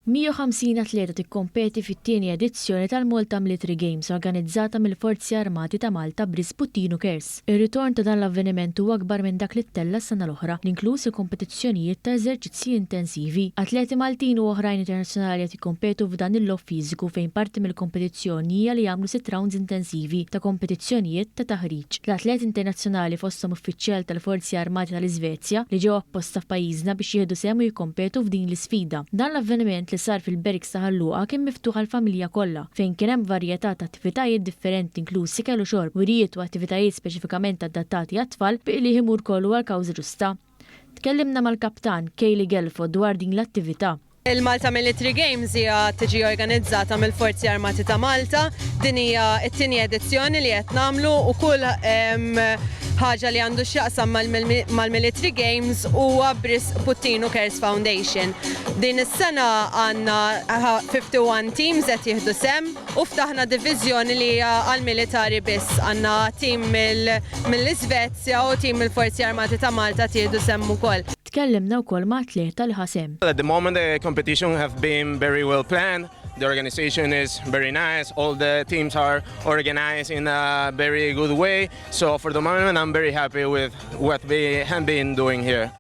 150 atleta tikkompeti fit-tieni edizzjoni tal-Malta Military Games organizzata mill-Forzi Armati ta' Malta Brisbuttinu Kers. Ir-ritorn ta' dan l-avveniment huwa akbar minn dak li ttella s-sena l-oħra, l-inklusi kompetizzjonijiet ta' eżerċizzji intensivi. Atleti Maltin u oħrajn internazzjonali qed jikkompetu f'dan il-logħob fiżiku fejn parti mill-kompetizzjoni hija li jagħmlu 6 rounds intensivi ta' kompetizzjonijiet ta' taħriġ. L-atleti internazzjonali fosthom uffiċjal tal-Forzi Armati tal-Iżvezja li ġew apposta f'pajjiżna biex jieħdu sehem u jikkompetu f'din l-isfida. Dan l-avveniment li sar fil-Beriks ta' Ħalluqa kien miftuħ għall-familja kollha, fejn kien hemm varjetà ta' attivitajiet differenti inklusi kellu xorb, wirijiet u attivitajiet speċifikament adattati għat-tfal li jimur kollu għal kawża ġusta. Tkellimna mal-kaptan Kayli Gelfo dwar din l-attività. Il-Malta Military Games hija tiġi organizzata mill-Forzi Armati ta' Malta. Din hija t-tieni edizzjoni li qed nagħmlu u kull ħaġa li għandu x'jaqsam mal-Military Games huwa Brisbuttinu Kers Foundation. Din is-sena għandna 51 teams qed jieħdu sem u ftaħna diviżjoni li hija għall-militari biss. Għandna tim mill-Iżvezja u tim mill-Forzi Armati ta' Malta tieħdu sem ukoll. Tkellimna wkoll ma' atleta li ħasem. At the moment the competition have been very well planned. The organization is very nice. All the teams are organized in a very good way. So for the moment I'm very happy with what we have been doing here.